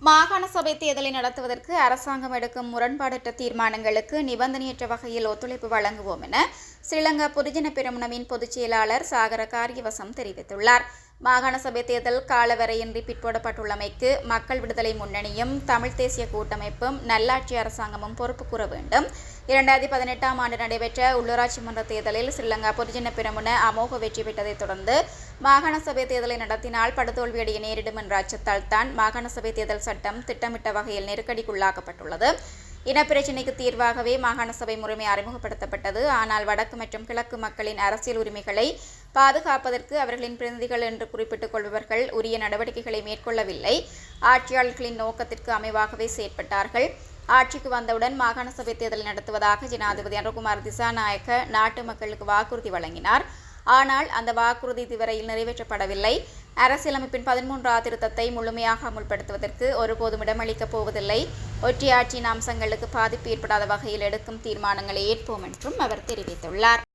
மாகாண சபை தேர்தலை நடத்துவதற்கு அரசாங்கம் எடுக்கும் முரண்பாடற்ற தீர்மானங்களுக்கு நிபந்தனையற்ற வகையில் ஒத்துழைப்பு வழங்குவோம் என ஸ்ரீலங்கா பொதுஜன பெரமுனவின் பொதுச் செயலாளர் சாகர காரியவசம் தெரிவித்துள்ளார். மாகாண சபை தேர்தல் காலவரையின்றி பிற்போடப்பட்டுள்ளமைக்கு மக்கள் விடுதலை முன்னணியும் தமிழ் தேசிய கூட்டமைப்பும் நல்லாட்சி அரசாங்கமும் பொறுப்பு கூற வேண்டும். 2018ஆம் ஆண்டு நடைபெற்ற உள்ளூராட்சி மன்ற தேர்தலில் ஸ்ரீலங்கா பொதுஜன பெரமுன அமோக வெற்றி பெற்றதைத் தொடர்ந்து மாகாண சபை தேர்தலை நடத்தினால் படுதோல்வியடைய நேரிடும் என்ற அச்சத்தால் தான் மாகாண சபை தேர்தல் சட்டம் திட்டமிட்ட வகையில் நெருக்கடிக்குள்ளாக்கப்பட்டுள்ளது. இனப்பிரச்சினைக்கு தீர்வாகவே மாகாண சபை முறைமை அறிமுகப்படுத்தப்பட்டது. ஆனால் வடக்கு மற்றும் கிழக்கு மக்களின் அரசியல் உரிமைகளை பாதுகாப்பதற்கு அவர்களின் பிரதிநிதிகள் என்று குறிப்பிட்டுக் கொள்பவர்கள் உரிய நடவடிக்கைகளை மேற்கொள்ளவில்லை. ஆட்சியாளர்களின் நோக்கத்திற்கு அமைவாகவே செயற்பட்டார்கள். ஆட்சிக்கு வந்தவுடன் மாகாண சபை தேர்தலை நடத்துவதாக ஜனாதிபதி அனுரகுமார் திசாநாயக்க நாட்டு மக்களுக்கு வாக்குறுதி வழங்கினார். ஆனால் அந்த வாக்குறுதி இதுவரையில் நிறைவேற்றப்படவில்லை. அரசியலமைப்பின் 13ஆம் திருத்தத்தை முழுமையாக அமுல்படுத்துவதற்கு ஒருபோதும் இடமளிக்கப் போவதில்லை. ஒற்றையாட்சியின் அம்சங்களுக்கு பாதிப்பு ஏற்படாத வகையில் எடுக்கும் தீர்மானங்களை ஏற்போம் என்றும் அவர் தெரிவித்துள்ளார்.